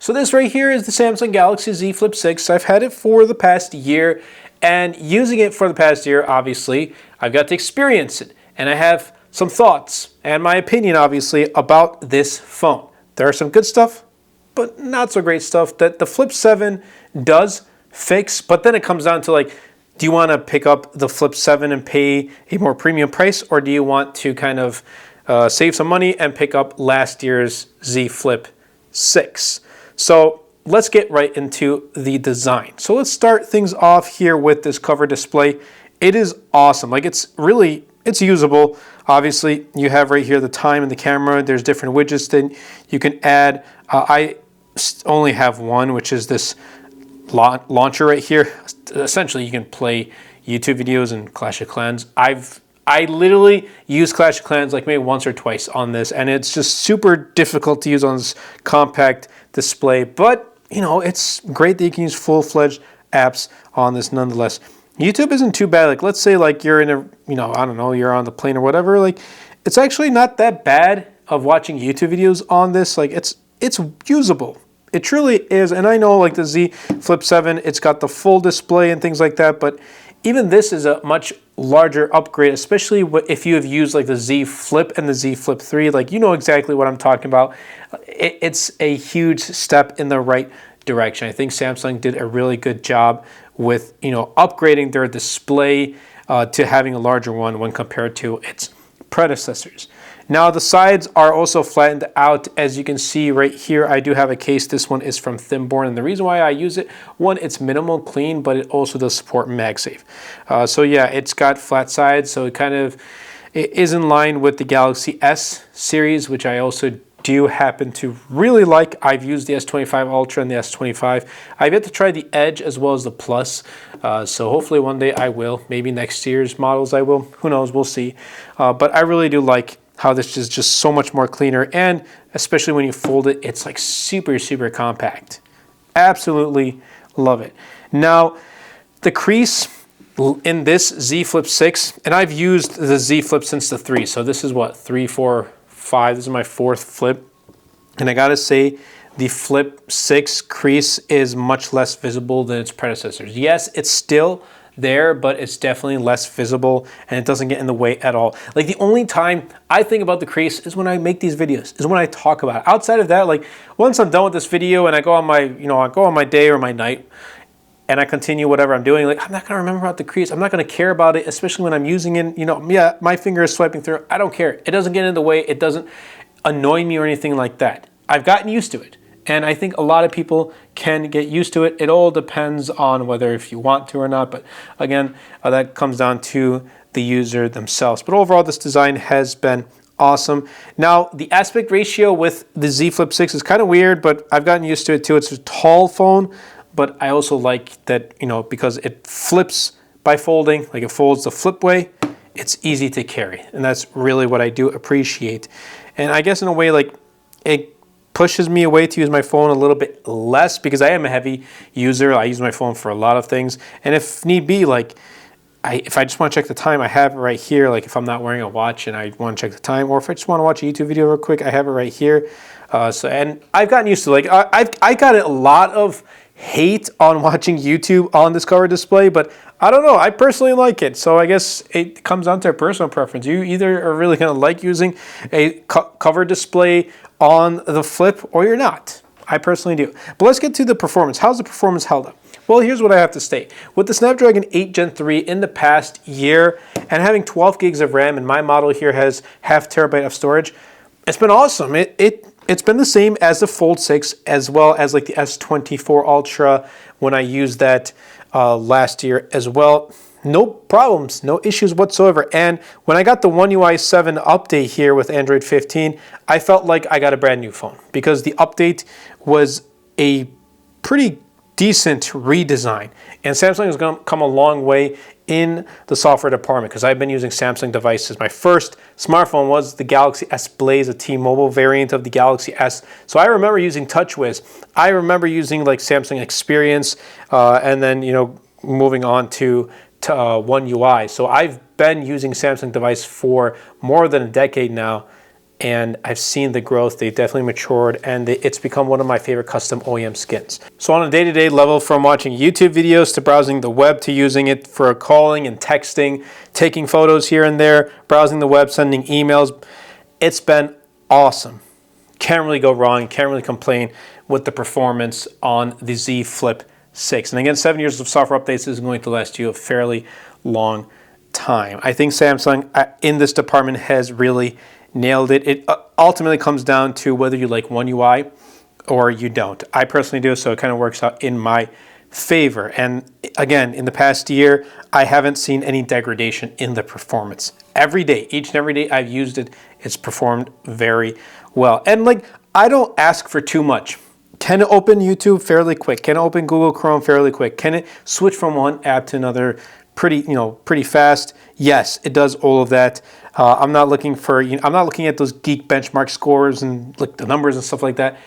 So this right here is the Samsung Galaxy Z Flip 6. I've had it for the past year, and using it for the past year, obviously, I've got to experience it. And I have some thoughts and my opinion, obviously, about this phone. There are some good stuff, but not so great stuff that the Flip 7 does fix. But then it comes down to, like, do you want to pick up the Flip 7 and pay a more premium price, or do you want to kind of save some money and pick up last year's Z Flip 6? So let's get right into the design. So let's start things off here with this cover display. It is awesome. Like, it's usable. Obviously, you have right here the time and the camera. There's different widgets that you can add. I only have one, which is this launcher right here. Essentially, you can play YouTube videos and Clash of Clans. I literally use Clash of Clans like maybe once or twice on this, and it's just super difficult to use on this compact display. But, you know, it's great that you can use full-fledged apps on this nonetheless. YouTube isn't too bad. Like, let's say like you're in a, I don't know, you're on the plane or whatever. Like, it's actually not that bad of watching YouTube videos on this. Like, it's usable. It truly is. And I know, like, the Z Flip 7, it's got the full display and things like that, but even this is a much larger upgrade, especially if you have used like the Z Flip and the Z Flip 3. Like, you know exactly what I'm talking about. It's a huge step in the right direction. I think Samsung did a really good job with, upgrading their display to having a larger one when compared to its predecessors. Now, the sides are also flattened out. As you can see right here, I do have a case. This one is from Thinborn, and the reason why I use it, one, it's minimal clean, but it also does support MagSafe. So yeah, it's got flat sides, so it is in line with the Galaxy S series, which I also do happen to really like. I've used the S25 Ultra and the S25. I've yet to try the Edge as well as the Plus, so hopefully one day I will. Maybe next year's models I will. Who knows? We'll see. But I really do like how this is just so much more cleaner, and especially when you fold it, it's like super, super compact. Absolutely love it. Now, the crease in this Z Flip 6, and I've used the Z Flip since the 3, so this is what, 3, 4, 5, this is my 4th Flip, and I gotta say, the Flip 6 crease is much less visible than its predecessors. Yes, it's still there, but it's definitely less visible, and it doesn't get in the way at all. Like, the only time I think about the crease is when I make these videos, is when I talk about it. Outside of that, like, once I'm done with this video and I go on my, I go on my day or my night, and I continue whatever I'm doing, like, I'm not gonna remember about the crease. I'm not gonna care about it, especially when I'm using it. Yeah, my finger is swiping through. I don't care. It doesn't get in the way. It doesn't annoy me or anything like that. I've gotten used to it. And I think a lot of people can get used to it. It all depends on whether if you want to or not. But again, that comes down to the user themselves. But overall, this design has been awesome. Now, the aspect ratio with the Z Flip 6 is kind of weird, but I've gotten used to it too. It's a tall phone, but I also like that, because it flips by folding, like it folds the flip way, it's easy to carry. And that's really what I do appreciate. And I guess in a way, like, it pushes me away to use my phone a little bit less because I am a heavy user. I use my phone for a lot of things. And if need be, like, if I just want to check the time, I have it right here. Like, if I'm not wearing a watch and I want to check the time, or if I just want to watch a YouTube video real quick, I have it right here. And I've gotten used to, like, I got a lot of hate on watching YouTube on this cover display, but I don't know, I personally like it. So I guess it comes down to personal preference. You either are really going to like using a cover display on the Flip, or you're not. I personally do. But let's get to the performance. How's the performance held up? Well, here's what I have to state. With the Snapdragon 8 Gen 3 in the past year, and having 12 gigs of RAM, and my model here has ½ terabyte of storage, it's been awesome. It's been the same as the Fold 6, as well as like the S24 Ultra when I used that last year as well. No problems, no issues whatsoever. And when I got the One UI 7 update here with Android 15, I felt like I got a brand new phone because the update was a pretty decent redesign. And Samsung has come a long way in the software department because I've been using Samsung devices. My first smartphone was the Galaxy S Blaze, a T-Mobile variant of the Galaxy S. So I remember using TouchWiz. I remember using like Samsung Experience, and then moving on to One UI. So I've been using Samsung device for more than a decade now, and I've seen the growth. They definitely matured, and it's become one of my favorite custom OEM skins. So on a day-to-day level, from watching YouTube videos to browsing the web to using it for calling and texting, taking photos here and there, browsing the web, sending emails, it's been awesome. Can't really go wrong, can't really complain with the performance on the Z Flip 6. And again, 7 years of software updates is going to last you a fairly long time. I think Samsung in this department has really nailed it. It ultimately comes down to whether you like One UI or you don't. I personally do, so it kind of works out in my favor. And again, in the past year, I haven't seen any degradation in the performance. Every day, each and every day I've used it, it's performed very well. And like, I don't ask for too much. Can it open YouTube fairly quick? Can it open Google Chrome fairly quick? Can it switch from one app to another pretty fast? Yes, it does all of that. I'm not looking for, I'm not looking at those geek benchmark scores and like the numbers and stuff like that.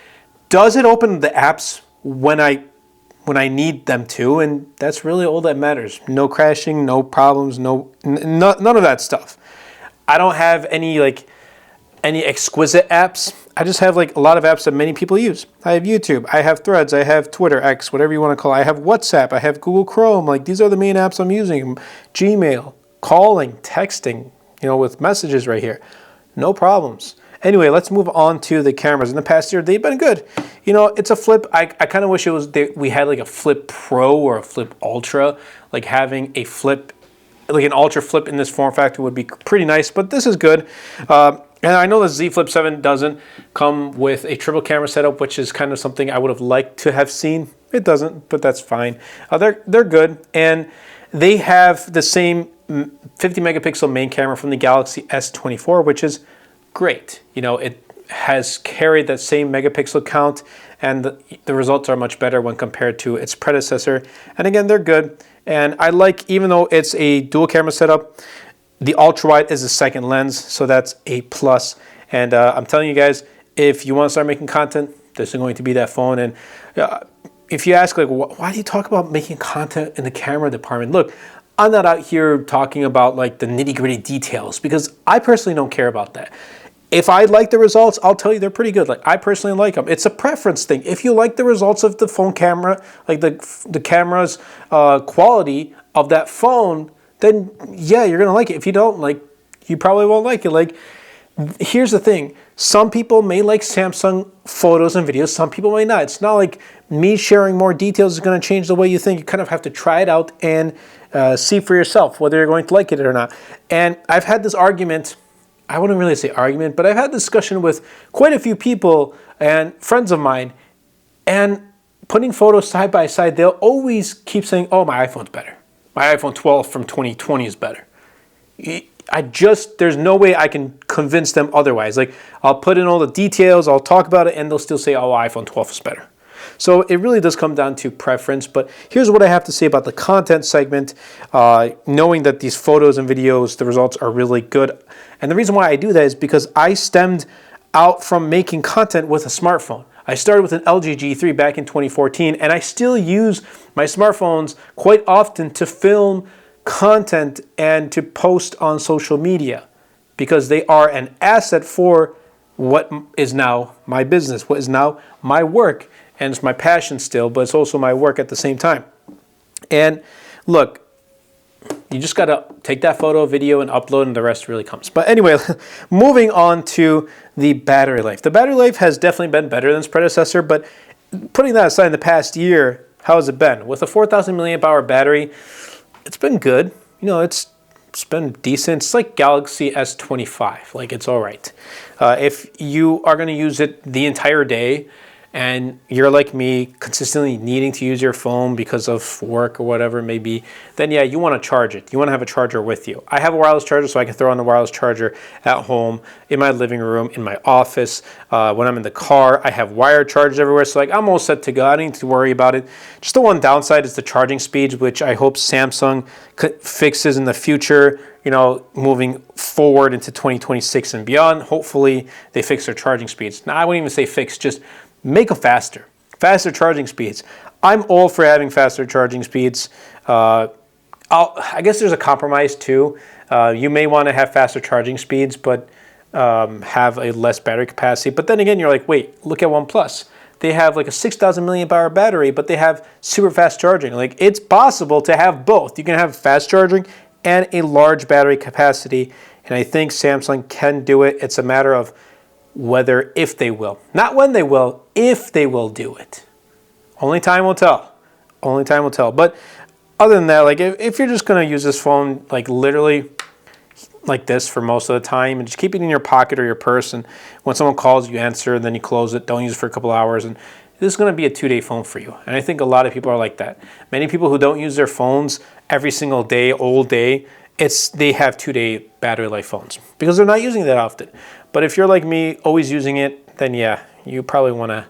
Does it open the apps when I need them to? And that's really all that matters. No crashing, no problems, none of that stuff. I don't have any exquisite apps. I just have like a lot of apps that many people use. I have YouTube, I have Threads, I have Twitter, X, whatever you want to call it. I have WhatsApp, I have Google Chrome. Like, these are the main apps I'm using. Gmail, calling, texting, with messages right here. No problems. Anyway, let's move on to the cameras. In the past year, they've been good. It's a Flip. I kind of wish we had like a Flip Pro or a Flip Ultra. Like having a Flip, like an Ultra Flip in this form factor would be pretty nice, but this is good. And I know the Z Flip 7 doesn't come with a triple camera setup, which is kind of something I would have liked to have seen. It doesn't, but that's fine. They're good, and they have the same 50 megapixel main camera from the Galaxy S24, which is great. It has carried that same megapixel count, and the results are much better when compared to its predecessor. And again, they're good. And I like, even though it's a dual camera setup, the ultra wide is the second lens, so that's a plus. And I'm telling you guys, if you want to start making content, this is going to be that phone. And if you ask, like, why do you talk about making content in the camera department? Look, I'm not out here talking about like the nitty-gritty details, because I personally don't care about that. If I like the results, I'll tell you they're pretty good. Like, I personally like them. It's a preference thing. If you like the results of the phone camera, like the camera's quality of that phone, then yeah, you're gonna like it. If you don't, like, you probably won't like it. Like, here's the thing. Some people may like Samsung photos and videos. Some people may not. It's not like me sharing more details is gonna change the way you think. You kind of have to try it out and see for yourself whether you're going to like it or not. And I've had this argument, I wouldn't really say argument, but I've had discussion with quite a few people and friends of mine, and putting photos side by side, they'll always keep saying, oh, my iPhone's better. My iPhone 12 from 2020 is better. There's no way I can convince them otherwise. Like, I'll put in all the details, I'll talk about it, and they'll still say, oh, iPhone 12 is better. So it really does come down to preference. But here's what I have to say about the content segment, knowing that these photos and videos, the results are really good. And the reason why I do that is because I stemmed out from making content with a smartphone. I started with an LG G3 back in 2014, and I still use my smartphones quite often to film content and to post on social media, because they are an asset for what is now my business, what is now my work. And it's my passion still, but it's also my work at the same time. And look, you just gotta take that photo, video, and upload, and the rest really comes. But anyway, moving on to the battery life. The battery life has definitely been better than its predecessor, but putting that aside, in the past year, how has it been? With a 4,000 milliamp hour battery, it's been good. It's been decent. It's like Galaxy S25, like, it's all right. If you are gonna use it the entire day, and you're like me, consistently needing to use your phone because of work or whatever it may be, then yeah, you want to charge it. You want to have a charger with you. I have a wireless charger, so I can throw on the wireless charger at home, in my living room, in my office. When I'm in the car, I have wired chargers everywhere, so like, I'm all set to go. I don't need to worry about it. Just the one downside is the charging speeds, which I hope Samsung fixes in the future. Moving forward into 2026 and beyond, hopefully they fix their charging speeds. Now, I wouldn't even say fix, just make them faster charging speeds. I'm all for having faster charging speeds. I guess there's a compromise too. You may want to have faster charging speeds, but have a less battery capacity. But then again, you're like, wait, look at OnePlus. They have like a 6,000 milliamp hour battery, but they have super fast charging. Like, it's possible to have both. You can have fast charging and a large battery capacity. And I think Samsung can do it. It's a matter of whether, if they will. Not when they will, if they will do it. Only time will tell. Only time will tell. But other than that, like, if you're just going to use this phone, like, literally like this for most of the time, and just keep it in your pocket or your purse, and when someone calls, you answer, and then you close it. Don't use it for a couple hours, and this is going to be a 2-day phone for you. And I think a lot of people are like that. Many people who don't use their phones every single day, all day, they have 2-day battery life phones because they're not using it that often. But if you're like me, always using it, then yeah, you probably want to,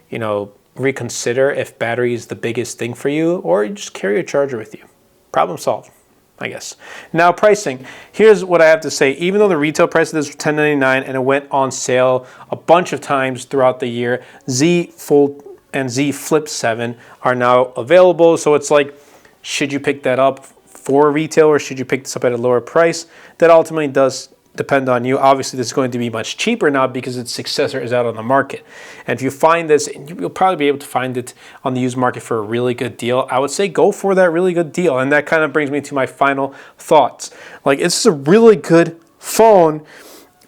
you know, reconsider if battery is the biggest thing for you, or you just carry a charger with you. Problem solved, I guess. Now, pricing. Here's what I have to say. Even though the retail price of this was $10.99 and it went on sale a bunch of times throughout the year, Z Fold and Z Flip 7 are now available. So it's like, should you pick that up for retail, or should you pick this up at a lower price? That ultimately does depend on you. Obviously, this is going to be much cheaper now because its successor is out on the market. And if you find this, you'll probably be able to find it on the used market for a really good deal. I would say go for that really good deal. And that kind of brings me to my final thoughts. Like, it's a really good phone.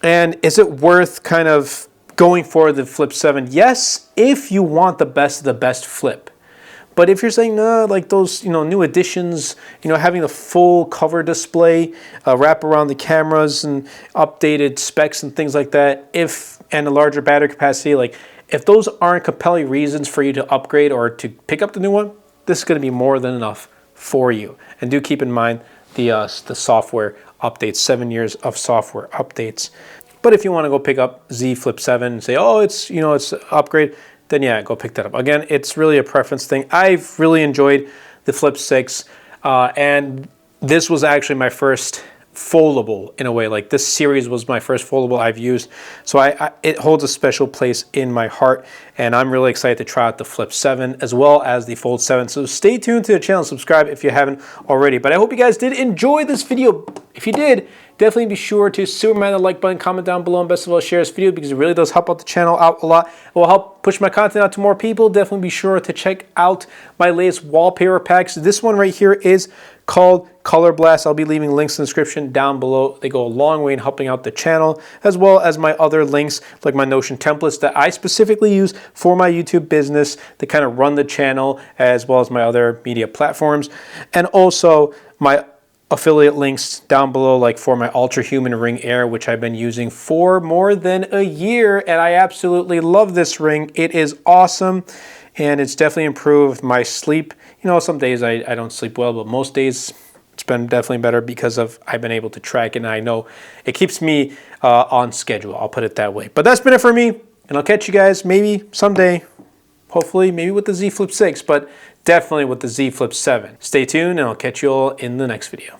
And is it worth kind of going for the Flip 7? Yes, if you want the best of the best flip. But if you're saying, no, like those, new additions, having the full cover display, wrap around the cameras and updated specs and things like that, and a larger battery capacity, like if those aren't compelling reasons for you to upgrade or to pick up the new one, this is going to be more than enough for you. And do keep in mind the software updates, 7 years of software updates. But if you want to go pick up Z Flip 7 and say, oh, it's an upgrade, then yeah, go pick that up. Again, it's really a preference thing. I've really enjoyed the Flip 6, and this was actually my first foldable in a way. Like, this series was my first foldable I've used, so it holds a special place in my heart, and I'm really excited to try out the Flip 7 as well as the Fold 7. So stay tuned to the channel, subscribe if you haven't already. But I hope you guys did enjoy this video. If you did, definitely be sure to superman the like button, comment down below, and best of all, share this video because it really does help out the channel out a lot. It will help push my content out to more people. Definitely be sure to check out my latest wallpaper packs. This one right here is called Color Blast. I'll be leaving links in the description down below. They go a long way in helping out the channel, as well as my other links like my Notion templates that I specifically use for my YouTube business to kind of run the channel, as well as my other media platforms, and also my affiliate links down below, like for my Ultra Human Ring Air, which I've been using for more than a year, and I absolutely love this ring. It is awesome, and it's definitely improved my sleep. Some days I don't sleep well, but most days it's been definitely better because I've been able to track it, and I know it keeps me on schedule. I'll put it that way. But that's been it for me, and I'll catch you guys maybe someday, hopefully maybe with the Z Flip 6, but definitely with the Z Flip 7. Stay tuned, and I'll catch you all in the next video.